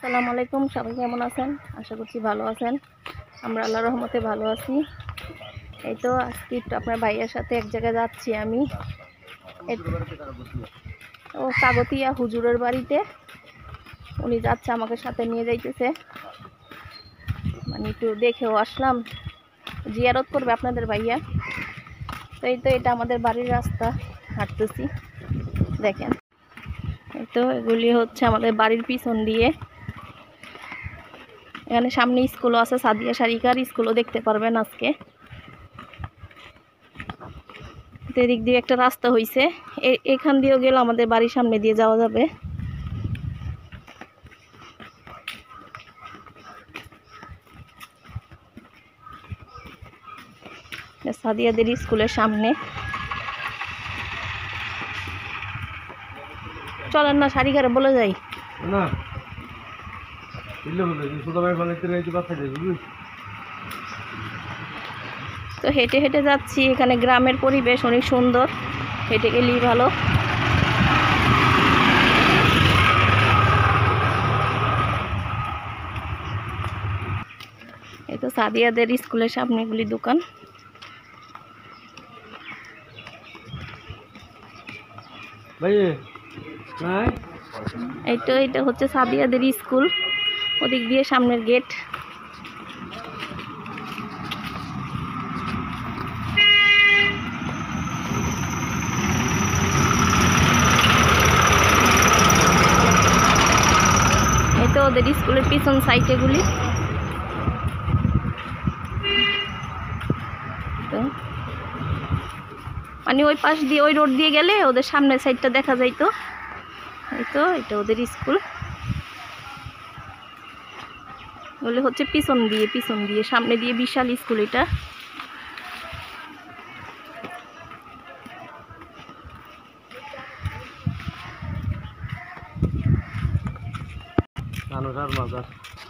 আসসালামু আলাইকুম, সবাই কেমন আছেন? আশা করছি ভালো আছেন। আমরা আল্লাহর রহমতে ভালো আছি। এই তো আজকে একটু আপনার ভাইয়ের সাথে এক জায়গায় যাচ্ছি আমি। ও কাগতিয়া হুজুরের বাড়িতে উনি যাচ্ছে, আমাকে সাথে নিয়ে যাইতেছে। মানে একটু দেখেও আসলাম, জিয়ারত করবে আপনাদের ভাইয়া। তো এই তো এটা আমাদের বাড়ির রাস্তা, হাঁটতেছি দেখেন। এই তো এগুলি হচ্ছে আমাদের বাড়ির পিছন দিয়ে। এখানে সামনে স্কুলও আছে, সাদিয়া সারিকার স্কুলও দেখতে পারবেন আজকে। এদিক দিয়ে একটা রাস্তা হয়েছে, এখান দিয়েও গেলে আমাদের বাড়ির সামনে দিয়ে যাওয়া যাবে। সাদিয়াদের স্কুলের সামনে। চলেন না সারিকারে বলে যাই না। তো হেঁটে হেঁটে যাচ্ছি, এখানে গ্রামের পরিবেশ অনেক সুন্দর, হেঁটে গেলেই ভালো। এই তো সাদিয়াদের স্কুলের সামনে এগুলি দোকান। এই তো এটা হচ্ছে সাদিয়াদের স্কুল, ওদিক দিয়ে সামনের গেট। এই তো ওদের স্কুলের পিছন সাইড এগুলি। মানে ওই পাশ দিয়ে ওই রোড দিয়ে গেলে ওদের সামনের সাইডটা দেখা যাইতো। এই তো এটা ওদের স্কুল। বলে হচ্ছে পিছন দিয়ে সামনে দিয়ে বিশাল স্কুল এটা।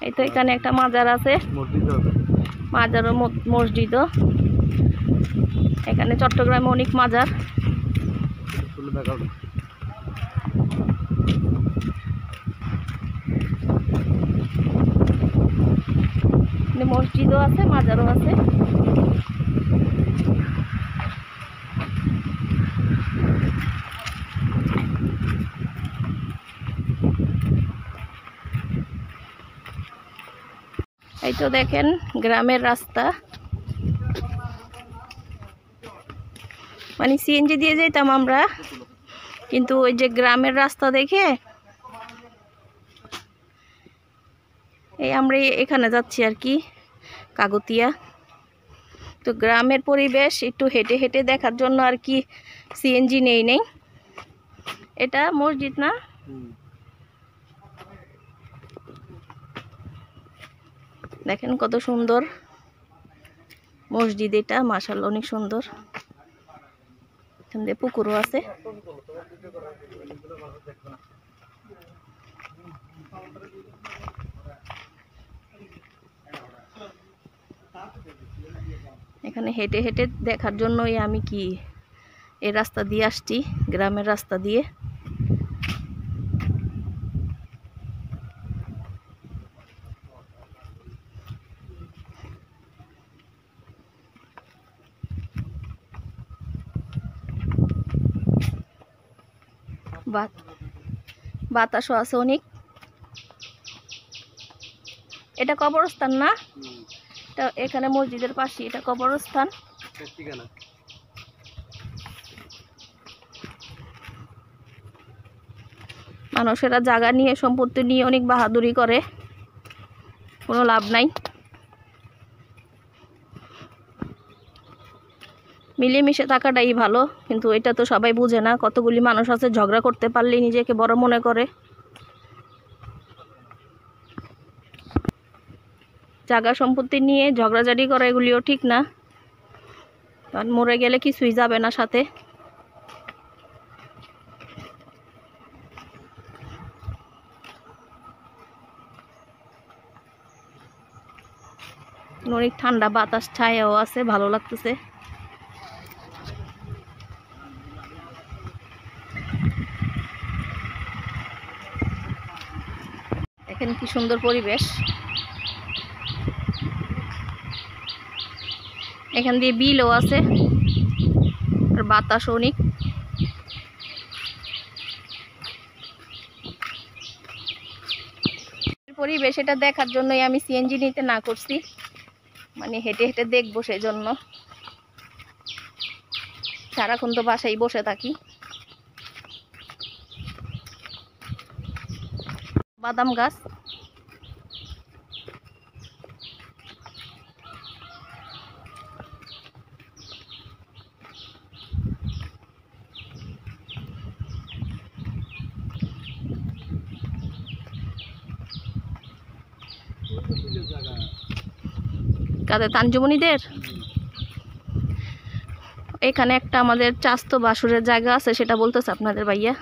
এই তো এখানে একটা মাজার আছে, মাজার ও মসজিদও। এখানে চট্টগ্রামে অনেক মাজার। মসজিদও আছে, মাজারও আছে। এই তো দেখেন গ্রামের রাস্তা। মানে সিএনজি দিয়ে যেতাম আমরা, কিন্তু ওই যে গ্রামের রাস্তা দেখে এই আমরা এখানে যাচ্ছি আর কি, কাগতিয়া। তো গ্রামের পরিবেশ একটু হেঁটে হেঁটে দেখার জন্য আর কি সিএনজি নেই। এটা মসজিদ না? দেখেন কত সুন্দর মসজিদ এটা, মাশাআল্লাহ অনেক সুন্দর। এখান দিয়ে পুকুরও আছে। এখানে হেঁটে হেঁটে দেখার জন্যই আমি কি এই রাস্তা দিয়ে আসছি, গ্রামের রাস্তা দিয়ে। বাতাসও আছে অনেক। এটা কবরস্থান না? এটা এখানে মসজিদের পাশে, এটা কবরস্থান। মানুষেরা জায়গা নিয়ে, সম্পত্তি নিয়ে অনেক বাহাদুরি করে, কোনো লাভ নাই। মিলেমিশে থাকাটাই ভালো, কিন্তু এটা তো সবাই বুঝে না। কতগুলি মানুষ আছে ঝগড়া করতে পারলেই নিজেকে বড় মনে করে। জায়গা সম্পত্তি নিয়ে ঝগড়াঝাড়ি করা এগুলিও ঠিক না, কারণ মরে গেলে কিছুই যাবে না সাথে। অনেক ঠান্ডা বাতাস, ছায়াও আছে, ভালো লাগতেছে। দেখেন কি সুন্দর পরিবেশ। এখান দিয়ে বিলও আছে আর বাতাস অনেক। পরিবেশ এটা দেখার জন্যই আমি সিএনজি নিতে না করছি, মানে হেঁটে হেঁটে দেখবো সেই জন্য। সারাক্ষণ তো বাসায় বসে থাকি। বাদাম গাছ, কাদের তানজুমনিদের এখানে একটা আমাদের চাস্তো বাসুরের জায়গা আছে, সেটা বলতেছে আপনাদের ভাইয়া।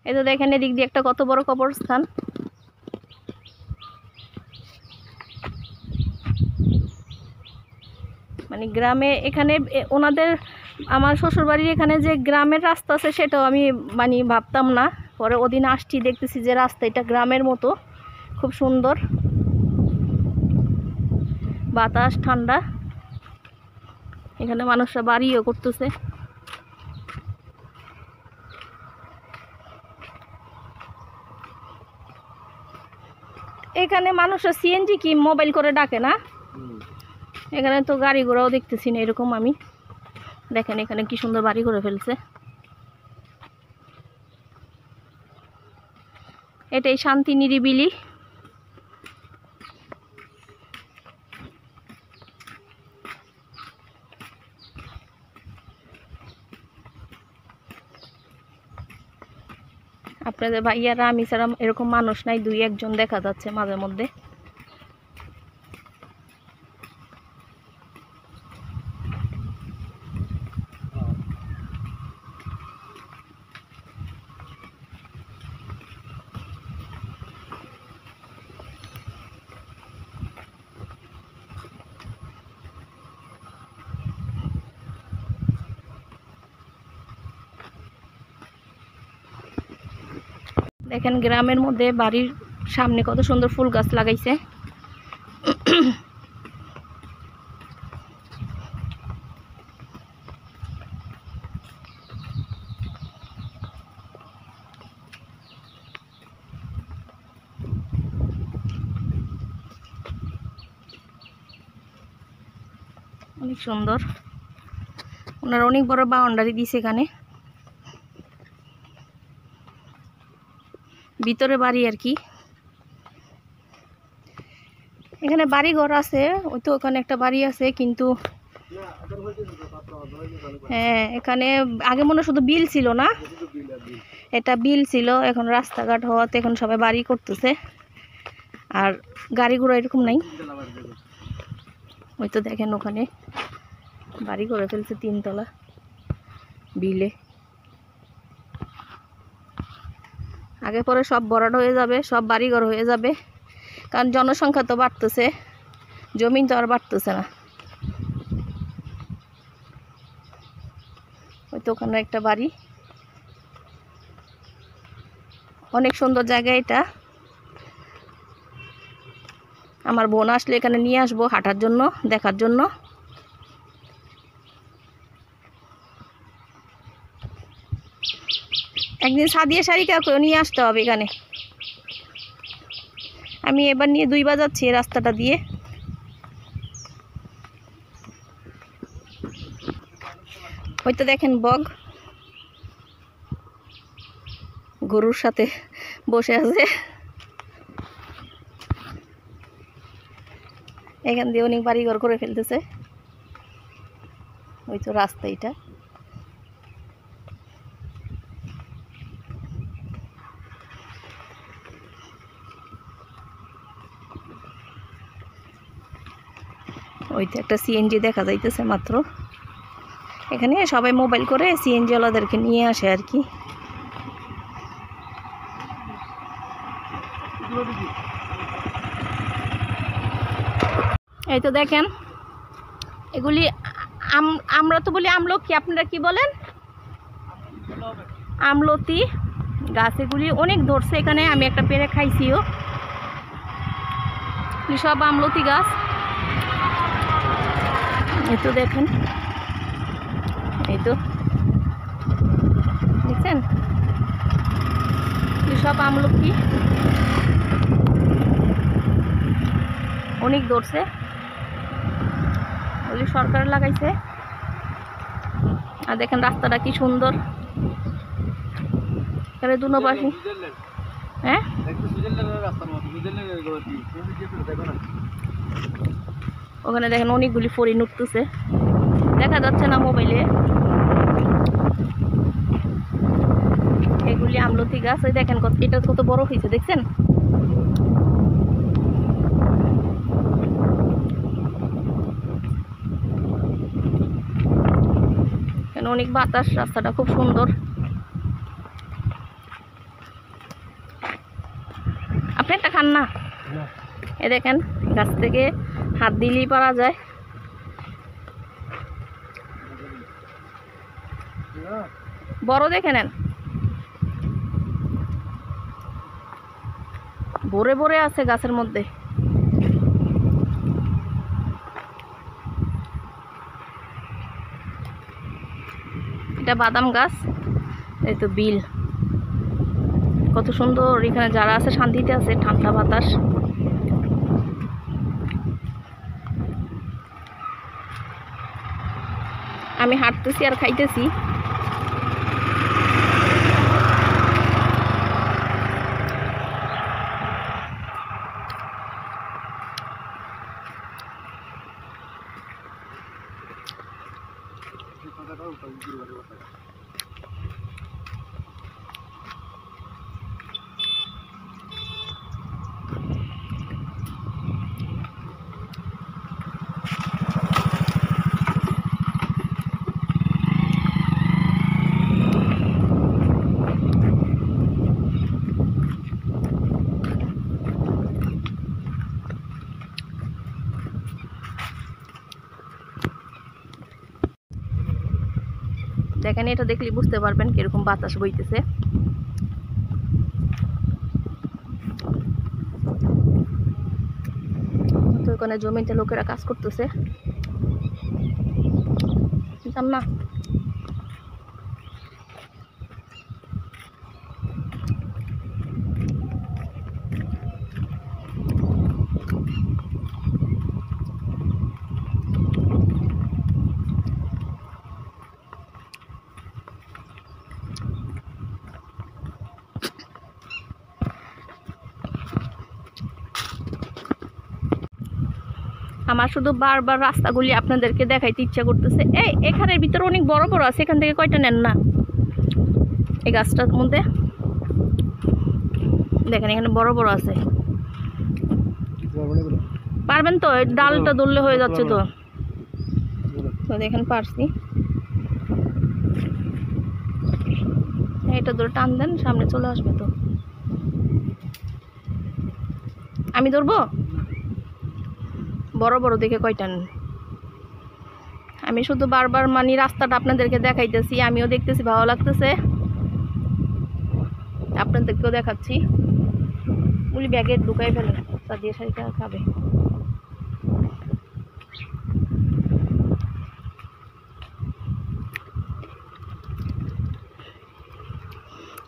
এই তো দেখেন এদিক দিয়ে একটা কত বড় কবরস্থান। মানে গ্রামে এখানে ওনাদের, আমার শ্বশুরবাড়ির এখানে যে গ্রামের রাস্তা আছে সেটাও আমি মানে ভাবতাম না। পরে ওদিন আসছি, দেখতেছি যে রাস্তা এটা গ্রামের মতো, খুব সুন্দর, বাতাস ঠান্ডা। এখানে মানুষরা বাড়িও করতেছে। এখানে মানুষরা সিএনজি কি মোবাইল করে ডাকে না, এখানে তো গাড়ি ঘোড়াও দেখতেছি না এরকম আমি। দেখেন এখানে কি সুন্দর বাড়ি করে ফেলছে। এটাই শান্তি নিরিবিলি। আপনাদের ভাইয়ারা আমি ছাড়া এরকম মানুষ নাই, দুই একজন দেখা যাচ্ছে মাঝে মধ্যে। দেখেন গ্রামের মধ্যে বাড়ির সামনে কত সুন্দর ফুল গাছ লাগাইছে। অনেক সুন্দর, ওনারা অনেক বড় বাউন্ডারি দিছে এখানে, ভিতরে বাড়ি আর কি। এখানে বাড়ি ঘর আছে, ওই তো ওখানে একটা বাড়ি আছে, কিন্তু হ্যাঁ এখানে আগে মনে শুধু বিল ছিল না, এটা বিল ছিল, এখন রাস্তাঘাট হওয়াতে এখন সবাই বাড়ি করতেছে, আর গাড়ি ঘোড়া এরকম নাই। ওই তো দেখেন ওখানে বাড়ি করে ফেলছে 3 তলা বিলে। আগে পরে সব ভরাট হয়ে যাবে, সব বাড়িঘর হয়ে যাবে, কারণ জনসংখ্যা তো বাড়তেছে, জমি তো আর বাড়তেছে না। ওই তো ওখানে একটা বাড়ি, অনেক সুন্দর জায়গা এটা। আমার বোন আসলে এখানে নিয়ে আসবো হাঁটার জন্য, দেখার জন্য। একদিন সাদিয়া শাড়িকাকে নিয়ে আসতে হবে এখানে। আমি এবার নিয়ে 2 বার যাচ্ছি এই রাস্তাটা দিয়ে। ওই তো দেখেন বগ গরুর সাথে বসে আছে। এখান দিয়ে অনেক বাড়িঘর করে ফেলতেছে। ওই তো রাস্তা এটা। ওই তো একটা সিএনজি দেখা যাইতেছে মাত্র। এখানে সবাই মোবাইল করে সিএনজি ওয়ালাদেরকে নিয়ে আসে আর কি। এই তো দেখেন এগুলি আমরা তো বলি আমলকি, আপনারা কি বলেন? আমলতি গাছ, এগুলি অনেক ধরছে এখানে, আমি একটা পেরে খাইছিও। সব আমলতি গাছ, এই তো দেখেন, এই তো দেখছেন সব আমলকি অনেক ধরছে, ওগুলি সরকার লাগাইছে। আর দেখেন রাস্তাটা কি সুন্দর, এখানে দুনো পাশে। হ্যাঁ ওখানে দেখেন অনেকগুলি ফড়িং উঠতেছে, দেখা যাচ্ছে না মোবাইলে। এগুলি আমলতি গাছ, ওই দেখেন এটা কত বড় হয়েছে, দেখছেন? এখানে অনেক বাতাস, রাস্তাটা খুব সুন্দর। আপনি একটা খান না? এ দেখেন গাছ থেকে হাত দিলেই পারা যায়। বড় দেখে নেন, ভরে ভরে আছে গাছের মধ্যে। এটা বাদাম গাছ, এই তো বিল, কত সুন্দর। এখানে যারা আছে শান্তিতে আছে, ঠান্ডা বাতাস। আমি হাঁটতেছি আর খাইতেছি। দেখেন, এটা দেখলে বুঝতে পারবেন কিরকম বাতাস বইতেছে। তো ওখানে জমিতে লোকেরা কাজ করতেছে, না? আমার শুধু বারবার রাস্তাগুলি আপনাদেরকে দেখাইতে ইচ্ছা করতেছে। এই এখানের ভিতরে অনেক বড় বড় আছে, এখান থেকে কয়টা নেন না? এই গাছটার মধ্যে দেখেন, এখানে বড় বড় আছে। পারবেন তো? ডালটা ধরলে হয়ে যাচ্ছে তো। দেখেন পারছি, এটা ধরে টান দেন, সামনে চলে আসবে তো। আমি ধরবো? বড় বড় দেখে কয়টা নেন। আমি শুধু বারবার মানে রাস্তাটা আপনাদেরকে দেখাইতেছি, আমিও দেখতেছি, ভালো লাগতেছে, আপনাদেরকেও দেখাচ্ছি। উনি ব্যাগে ঢুকাই ফেলে, তা দিয়ে শাড়িটা খাবে।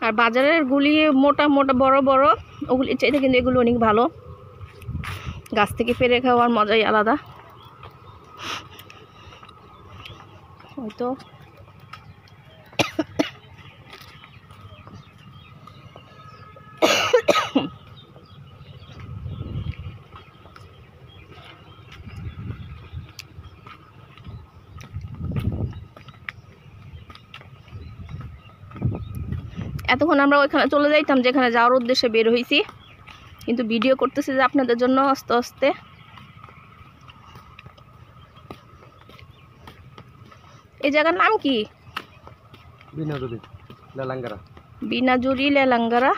আর বাজারের গুলি মোটা মোটা বড় বড়, ওগুলি চাইতে কিন্তু এগুলো অনেক ভালো। গাছ থেকে পেরে খাওয়ার মজাই আলাদা। হয়তো এতক্ষণ আমরা ওইখানে চলে যাইতাম যেখানে যাওয়ার উদ্দেশ্যে বের হয়েছি, কিন্তু ভিডিও করতেছি যে আপনাদের জন্য আস্তে আস্তে। এই জায়গার নাম কি? বিনাজুরি লেলাঙ্গারা।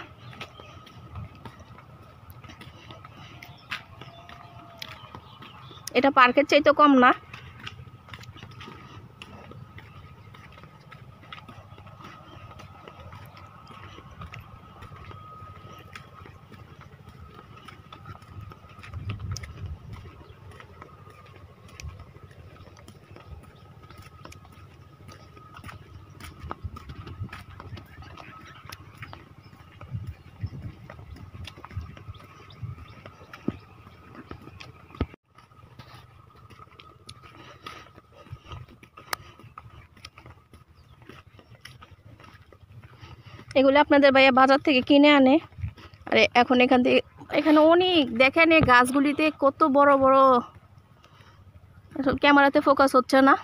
এটা পার্কের চাইতে কম না? এগুলো আপনাদের ভাইয়া বাজার থেকে কিনে আনে। আর এখন এখান থেকে এখানে অনেক দেখেন এই গাছগুলিতে কত বড় বড়, ক্যামেরাতে ফোকাস হচ্ছে না।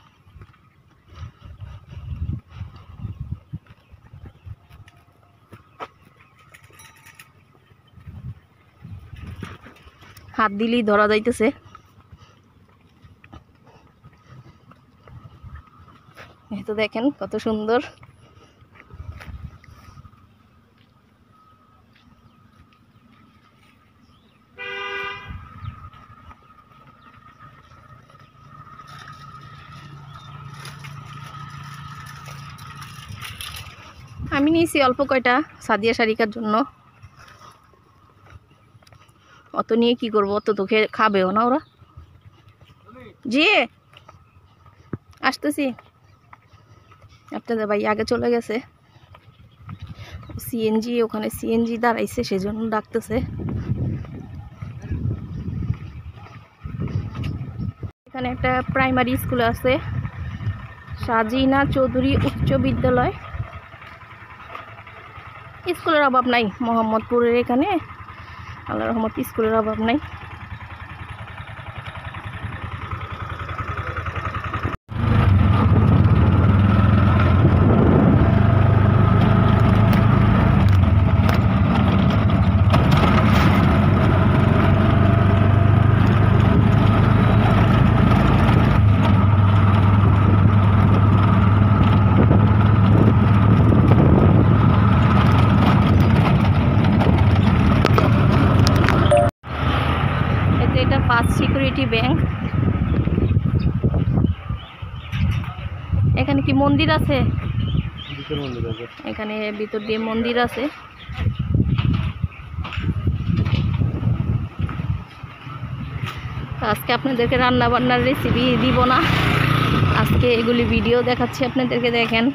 হাত দিলেই ধরা যাইতেছে। এই তো দেখেন কত সুন্দর। আমি নিয়েছি অল্প কয়টা সাদিয়া শারিকার জন্য। অত নিয়ে কি করবো, অত তো খাবেও না ওরা। জি আসতেছি। আপনাদের ভাই আগে চলে গেছে, সিএনজি ওখানে সিএনজি দাঁড়াইছে সেজন্য ডাকতেছে। এখানে একটা প্রাইমারি স্কুল আছে, সাজিনা চৌধুরী উচ্চ বিদ্যালয়। স্কুলের অভাব নাই মোহাম্মদপুরের এখানে, আল্লাহর রহমত স্কুলের অভাব নাই। এটা ফার্স্ট সিকিউরিটি ব্যাংক। এখানে কি মন্দির আছে? এখানে ভিতর দিয়ে মন্দির আছে। আজকে আপনাদেরকে রান্না বান্নার রেসিপি দিব না, আজকে এগুলি ভিডিও দেখাচ্ছি আপনাদেরকে। দেখেন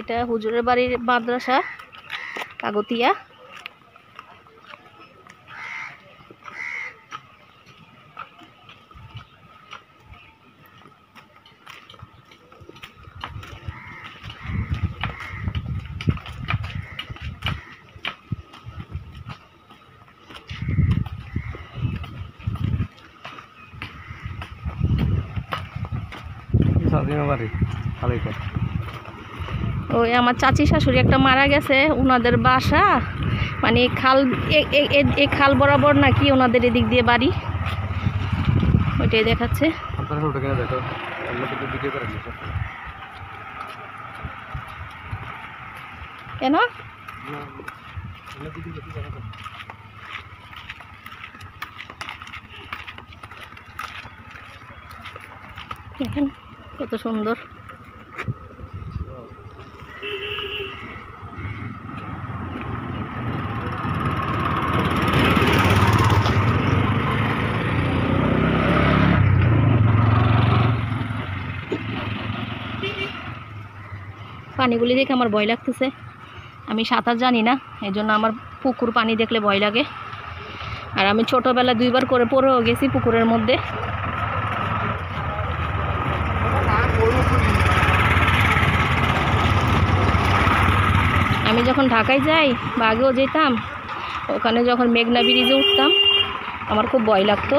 এটা হুজুরের বাড়ির মাদ্রাসা কাগতিয়া। ওই আমার চাচি শাশুড়ি একটা মারা গেছে, ওনাদের বাসা মানে খাল, এই খাল বরাবর নাকি ওনাদের এদিক দিয়ে বাড়ি, ওইটাই দেখাচ্ছে। কেন দেখেন কত সুন্দর। পানিগুলি দেখে আমার ভয় লাগতেছে, আমি সাঁতার জানি না, এই জন্য আমার পুকুর পানি দেখলে ভয় লাগে। আর আমি ছোটোবেলায় 2 বার করে পড়েও গেছি পুকুরের মধ্যে। আমি যখন ঢাকায় যাই বা আগেও যেতাম, ওখানে যখন মেঘনা ব্রিজে উঠতাম আমার খুব ভয় লাগতো।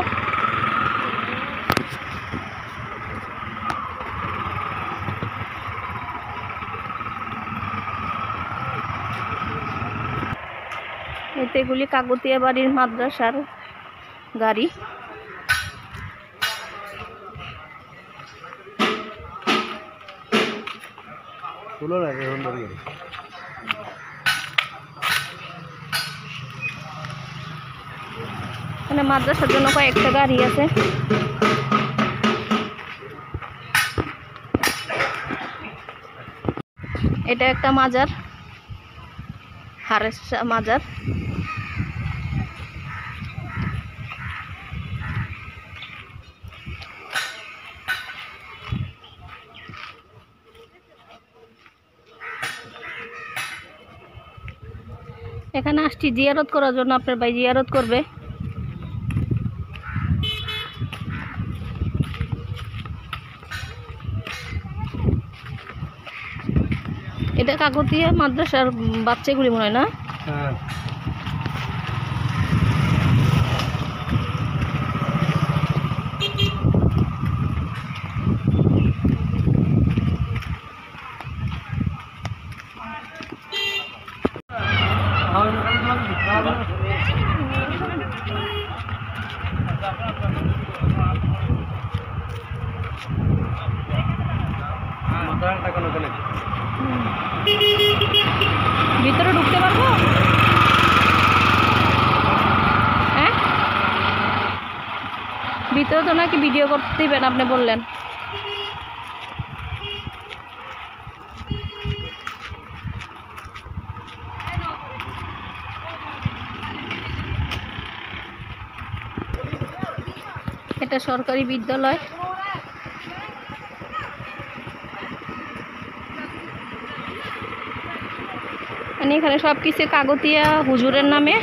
এতে এগুলি কাগতিয়া বাড়ির মাদ্রাসার গাড়ি। এখানে মাদ্রাসার জন্য কয়েকটা গাড়ি আছে। এটা একটা মাজার, হারেস মাজার। এখানে আসছি জিয়ারত করার জন্য, আপনার ভাই জিয়ারত করবে। এটা কাকতিয়া মাদ্রাসার বাচ্চাগুলি মনে হয় না? হ্যাঁ। ভিতরে ঢুকতে পারবো? হ্যাঁ, ভিতরে তো নাকি ভিডিও করতে দিবেন আপনি বললেন। এটা সরকারি বিদ্যালয়। মানে এখানে সব কিছু কাগতিয়া হুজুরের নামে।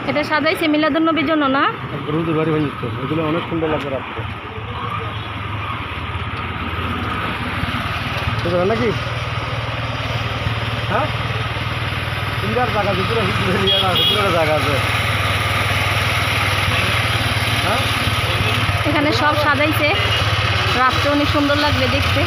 এটা সাজাইছে মিলাদুন নবীর জন্য না? এগুলো অনেক সুন্দর লাগবে রাত্রে নাকি? হ্যাঁ, সুন্দর জায়গা, ভিতরে জায়গা আছে। হ্যাঁ, এখানে সব সাজাইছে, রাত্রে অনেক সুন্দর লাগবে দেখতে।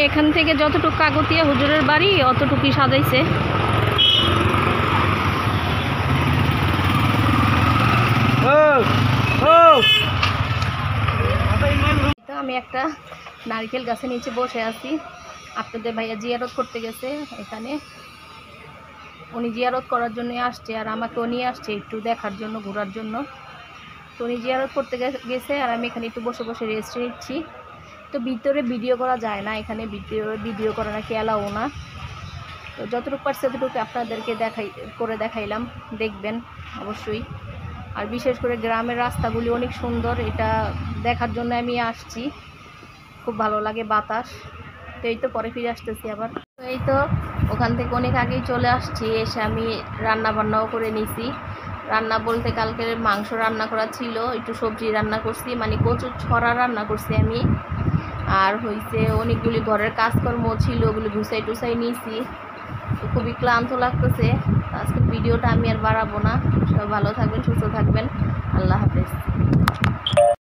এখান থেকে যতটুকু কাগতিয়া হুজুরের বাড়ি অতটুকুই সাজাইছে। আমি একটা নারকেল গাছের নিচে বসে আছি। আপনাদের ভাইয়া জিয়ারত করতে গেছে এখানে, উনি জিয়ারত করার জন্য আসছে আর আমাকেও নিয়ে আসছে একটু দেখার জন্য, ঘোরার জন্য। তো উনি জিয়ারত করতে গেছে আর আমি এখানে একটু বসে বসে রেস্ট নিচ্ছি। তো ভিতরে ভিডিও করা যায় না, এখানে ভিডিও করা নাকি এলাও না। তো যতটুকু পারছে ততটুকু আপনাদেরকে দেখাইলাম, দেখবেন অবশ্যই। আর বিশেষ করে গ্রামের রাস্তাগুলি অনেক সুন্দর, এটা দেখার জন্য আমি আসছি। খুব ভালো লাগে বাতাস। তো এই তো পরে ফিরে আসতেছি আবার। তো এই তো ওখান থেকে অনেক আগেই চলে আসছি, এসে আমি রান্না বান্নাও করে নিছি। রান্না বলতে কালকের মাংস রান্না করা ছিল, একটু সবজি রান্না করছি, মানে কচুর ছড়া রান্না করছি আমি। আর হয়েছে অনেকগুলি ঘরের কাজকর্ম ছিল, ওগুলি গুছাই টুসাই নিয়েছি। তো খুবই ক্লান্ত লাগতেছে। আজকের ভিডিওটা আমি আর বাড়াবো না। সবাই ভালো থাকবেন, সুস্থ থাকবেন। আল্লাহ হাফেজ।